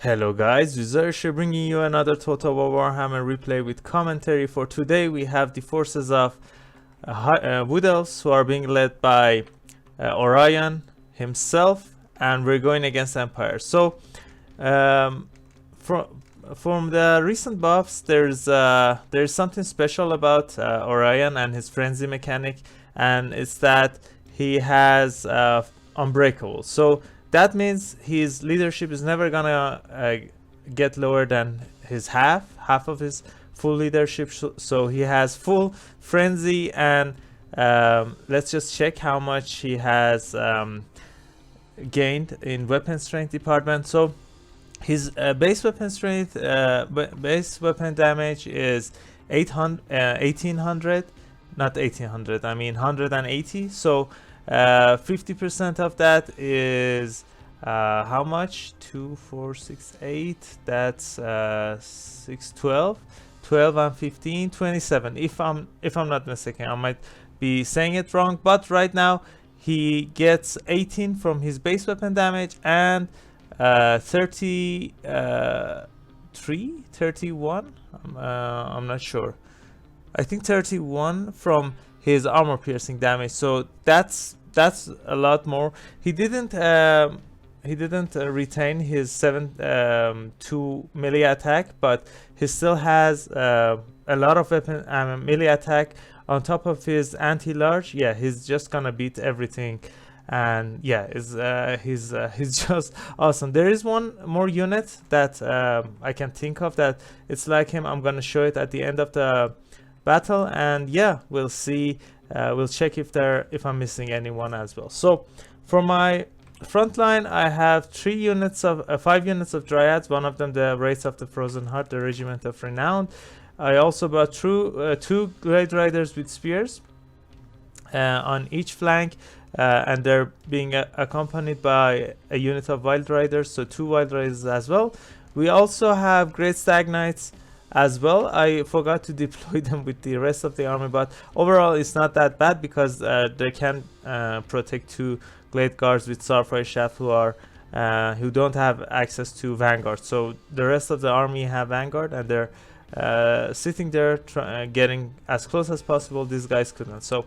Hello guys, Wizards bringing you another Total War Warhammer replay with commentary. For today we have the forces of Wood Elves who are being led by Orion himself, and we're going against Empire. So from the recent buffs, there's something special about Orion and his frenzy mechanic, and it's that he has Unbreakable. So that means his leadership is never gonna get lower than his half of his full leadership. So he has full frenzy, and let's just check how much he has gained in weapon strength department. So his base weapon strength, base weapon damage is 1800, not 1800. I mean 180. So 50% of that is how much? 2 4 6 8, that's 6 12 and 15 27, if I'm not mistaken. I might be saying it wrong, but right now he gets 18 from his base weapon damage and 31. I'm not sure. I think 31 from his armor piercing damage. So that's a lot more. He didn't retain his 2 melee attack, but he still has a lot of weapon melee attack on top of his anti-large. Yeah, he's just gonna beat everything, and yeah, he's just awesome. There is one more unit that I can think of that it's like him. I'm gonna show it at the end of the battle, and yeah, we'll see. We'll check if I'm missing anyone as well. So for my front line, I have 5 units of Dryads, one of them the Wraiths of the Frozen Heart, the Regiment of Renown. I also brought 2 Glade Riders with spears on each flank, and they're being accompanied by a unit of Wild Riders, so 2 Wild Riders as well. We also have Great Stag Knights as well. I forgot to deploy them with the rest of the army, but overall it's not that bad because they can protect 2 Glade Guards with Starfire Shaft who don't have access to Vanguard. So the rest of the army have Vanguard, and they're sitting there getting as close as possible. These guys couldn't. So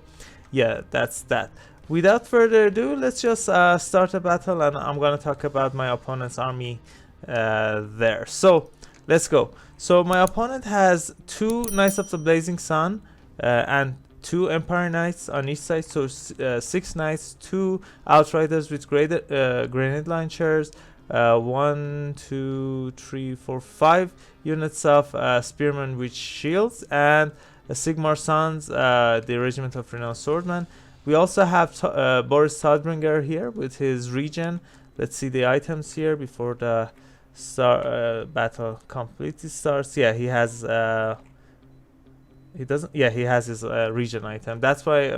yeah, that's that. Without further ado, let's just start a battle, and I'm gonna talk about my opponent's army there. So let's go. So my opponent has 2 Knights of the Blazing Sun and 2 Empire Knights on each side. So 6 Knights, 2 Outriders with grenade launchers, 1 2 3 4 5 units of Spearmen with shields, and Sigmar Sons, the Regiment of Renowned Swordmen. We also have Boris Todbringer here with his regen. Let's see the items here before the battle completely starts. Yeah, he has he doesn't. Yeah, he has his regen item. That's why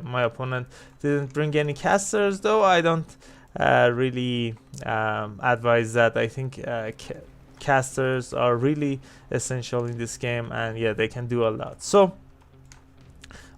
my opponent didn't bring any casters, though I don't really advise that. I think casters are really essential in this game, and yeah, they can do a lot. So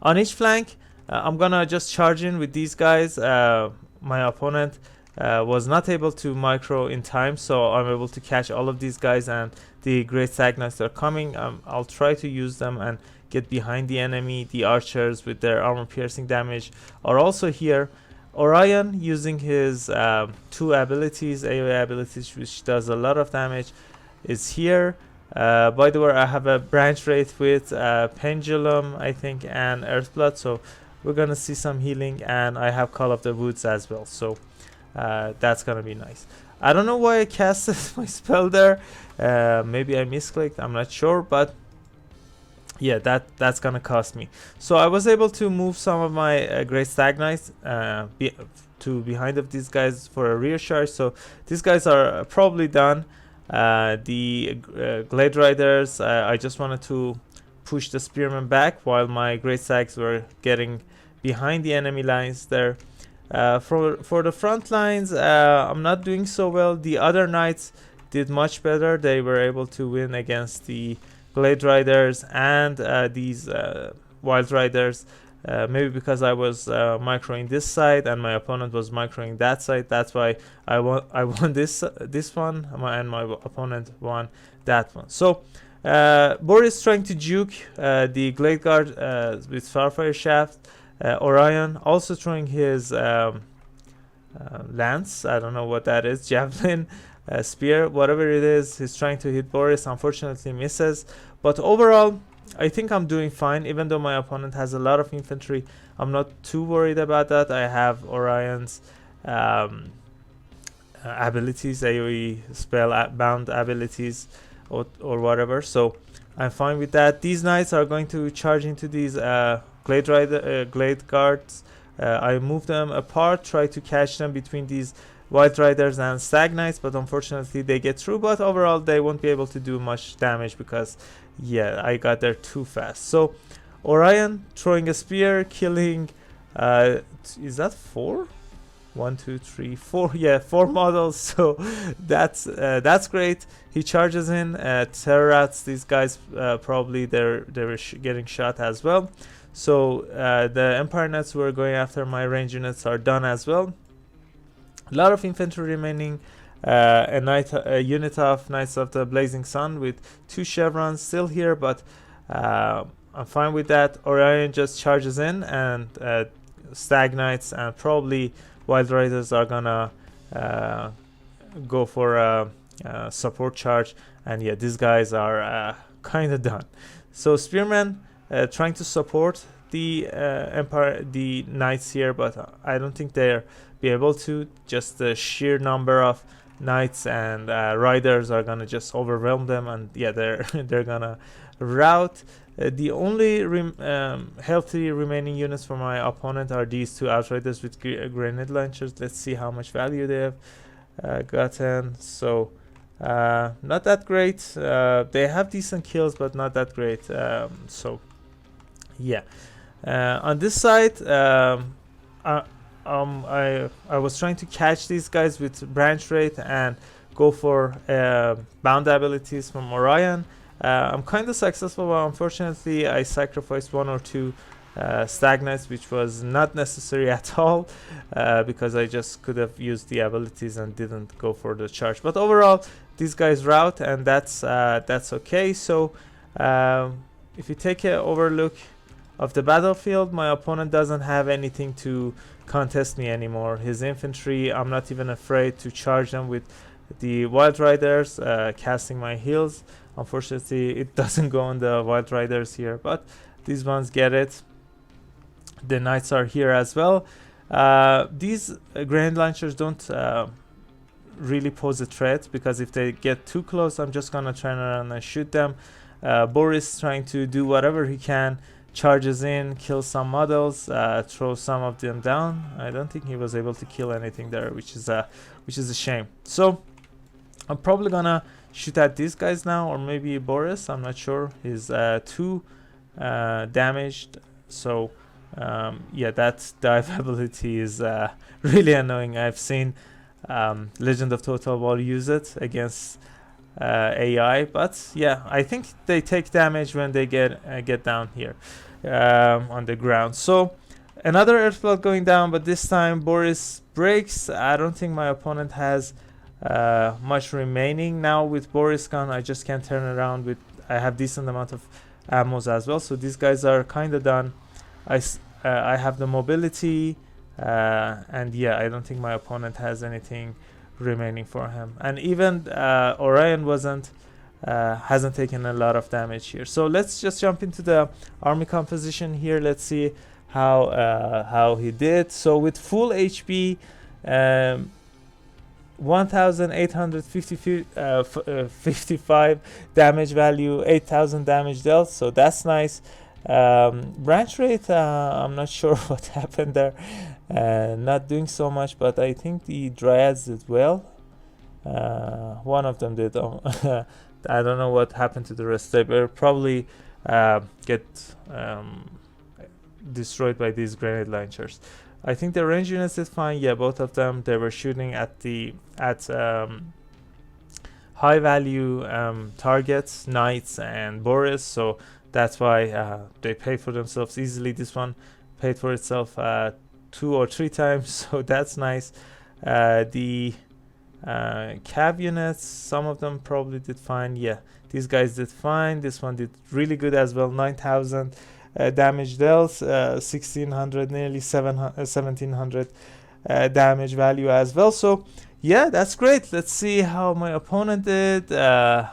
on each flank, I'm gonna just charge in with these guys. My opponent was not able to micro in time, so I'm able to catch all of these guys, and the Great Stag Knights are coming. I'll try to use them and get behind the enemy. The archers with their armor piercing damage are also here. Orion using his 2 abilities, AoE abilities, which does a lot of damage, is here. By the way, I have a branch wraith with Pendulum, I think, and Earthblood, so we're gonna see some healing, and I have Call of the Woods as well, so that's gonna be nice. I don't know why I casted my spell there. Maybe I misclicked, I'm not sure, but yeah, that's gonna cost me. So I was able to move some of my Great Stag Knights to behind of these guys for a rear charge. So these guys are probably done. The Glade Riders, I just wanted to push the Spearmen back while my Great Stags were getting behind the enemy lines there. For the front lines, I'm not doing so well. The other Knights did much better. They were able to win against the Glade Riders and these Wild Riders. maybe because I was microing this side and my opponent was microing that side. That's why I won this one, and my opponent won that one. So Boris trying to juke the Glade Guard with Starfire Shaft. Orion also throwing his lance. I don't know what that is. Javelin, spear, whatever it is. He's trying to hit Boris. Unfortunately misses. But overall, I think I'm doing fine. Even though my opponent has a lot of infantry, I'm not too worried about that. I have Orion's abilities, AoE spell bound abilities, or whatever. So I'm fine with that. These knights are going to charge into these Glade Guards. I move them apart, try to catch them between these Wild Riders and Stag Knights, but unfortunately they get through. But overall they won't be able to do much damage because, yeah, I got there too fast. So Orion throwing a spear, killing is that 4? 1, 2, 3, 4. Yeah, 4 models. So that's great. He charges in, terror rats. These guys probably they were getting shot as well. So the Empire Knights who are going after my range units are done as well. A lot of infantry remaining. A unit of Knights of the Blazing Sun with 2 chevrons still here, but I'm fine with that. Orion just charges in, and Stag Knights and probably Wild Riders are gonna go for a support charge, and yeah, these guys are kind of done. So Spearmen trying to support the the Knights here, but I don't think they'll be able to. Just the sheer number of Knights and Riders are gonna just overwhelm them, and yeah, they're gonna rout. The only healthy remaining units for my opponent are these 2 Outriders with grenade launchers. Let's see how much value they have gotten. So not that great. They have decent kills, but not that great. So yeah, on this side, I was trying to catch these guys with branch rate and go for bound abilities from Orion. I'm kind of successful, but unfortunately I sacrificed 1 or 2 Stag Knights, which was not necessary at all, because I just could have used the abilities and didn't go for the charge. But overall, these guys rout, and that's okay. So if you take an overlook of the battlefield, my opponent doesn't have anything to contest me anymore. His infantry, I'm not even afraid to charge them with the Wild Riders, casting my heals. Unfortunately, it doesn't go on the Wild Riders here, but these ones get it. The Knights are here as well. These grenade launchers don't really pose a threat, because if they get too close, I'm just gonna turn around and shoot them. Boris trying to do whatever he can, charges in, kills some models, throws some of them down. I don't think he was able to kill anything there, which is a shame. So I'm probably gonna shoot at these guys now, or maybe Boris, I'm not sure. He's 2 damaged. So yeah, that dive ability is really annoying. I've seen Legend of Total War use it against AI, but yeah, I think they take damage when they get down here on the ground. So another Earthblood going down, but this time Boris breaks. I don't think my opponent has much remaining. Now with Boris gone, I just can't turn around with, I have decent amount of ammos as well, so these guys are kind of done. I have the mobility, and yeah, I don't think my opponent has anything remaining for him, and even Orion hasn't taken a lot of damage here. So let's just jump into the army composition here. Let's see how he did. So with full HP, 1855 damage value, 8000 damage dealt, so that's nice. Branch rate, I'm not sure what happened there, not doing so much, but I think the Dryads did well. One of them did. I don't know what happened to the rest. They will probably get destroyed by these grenade launchers. I think the range units did fine. Yeah, both of them, they were shooting at high value targets, Knights and Boris, so that's why they pay for themselves easily. This one paid for itself 2 or 3 times, so that's nice. The cav units, some of them probably did fine. Yeah, these guys did fine. This one did really good as well. 9,000 damage dealt, 1600, nearly 1700 damage value as well. So yeah, that's great. Let's see how my opponent did. The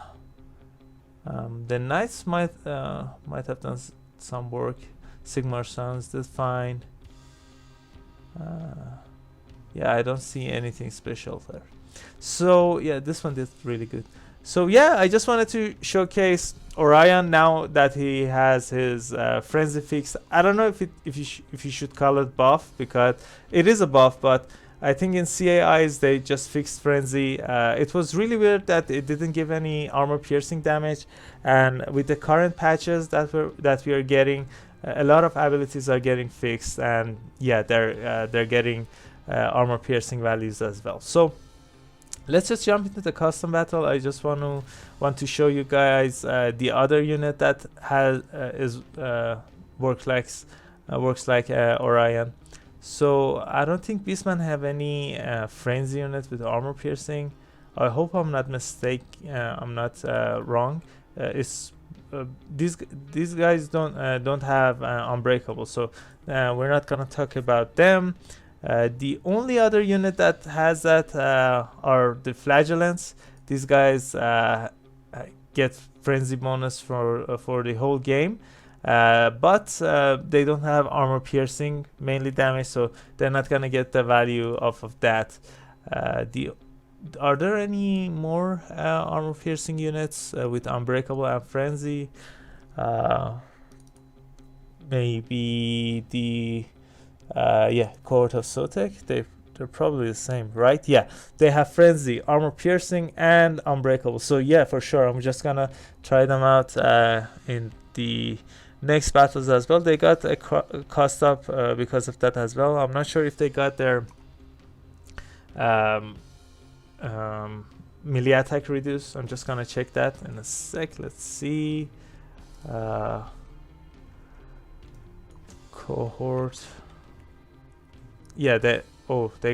knights might have done some work. Sigmar Sons did fine. Yeah, I don't see anything special there. So yeah, this one did really good. So yeah, I just wanted to showcase Orion now that he has his frenzy fix. I don't know if you should call it buff, because it is a buff, but I think in CAIs they just fixed frenzy. It was really weird that it didn't give any armor piercing damage, and with the current patches that we are getting, a lot of abilities are getting fixed, and yeah, they're getting armor piercing values as well. So let's just jump into the custom battle. I just want to show you guys the other unit that has works like Orion. So I don't think Beastman have any frenzy unit with armor piercing. I hope I'm not I'm not wrong. These guys don't have Unbreakable, so we're not gonna talk about them. The only other unit that has that are the Flagellants. These guys get frenzy bonus for the whole game, but they don't have armor piercing, mainly damage, so they're not gonna get the value off of that. Are there any more armor piercing units with Unbreakable and frenzy? Maybe the yeah, Court of Sotek. They're probably the same, right? Yeah, they have frenzy, armor piercing, and Unbreakable. So yeah, for sure, I'm just gonna try them out in the next battles as well. They got a cost up because of that as well. I'm not sure if they got their melee attack reduced. I'm just gonna check that in a sec. Let's see. Cohort. Yeah, they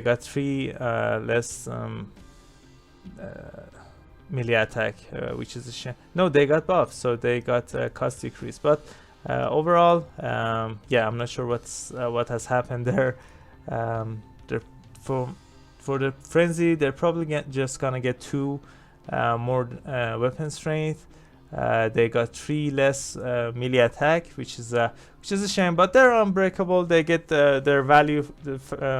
got 3 less melee attack, which is a shame. No, they got buffs, so they got cost decrease. But overall, yeah, I'm not sure what has happened there. They're for the frenzy, they're probably just gonna get 2 more weapon strength. They got 3 less melee attack, which is a shame, but they're Unbreakable. They get their value, the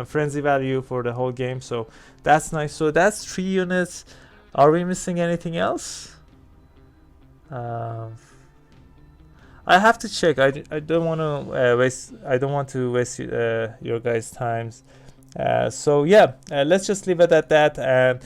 frenzy value for the whole game, so that's nice. So that's 3 units. Are we missing anything else? I have to check. I don't want to waste. I don't want to waste your guys' times. So yeah, let's just leave it at that. And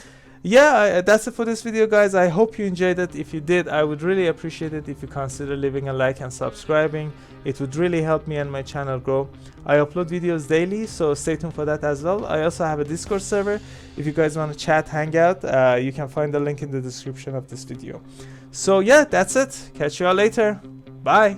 yeah, that's it for this video, guys. I hope you enjoyed it. If you did, I would really appreciate it if you consider leaving a like and subscribing. It would really help me and my channel grow. I upload videos daily, so stay tuned for that as well. I also have a Discord server. If you guys want to chat, hang out, you can find the link in the description of this video. So yeah, that's it. Catch you all later. Bye.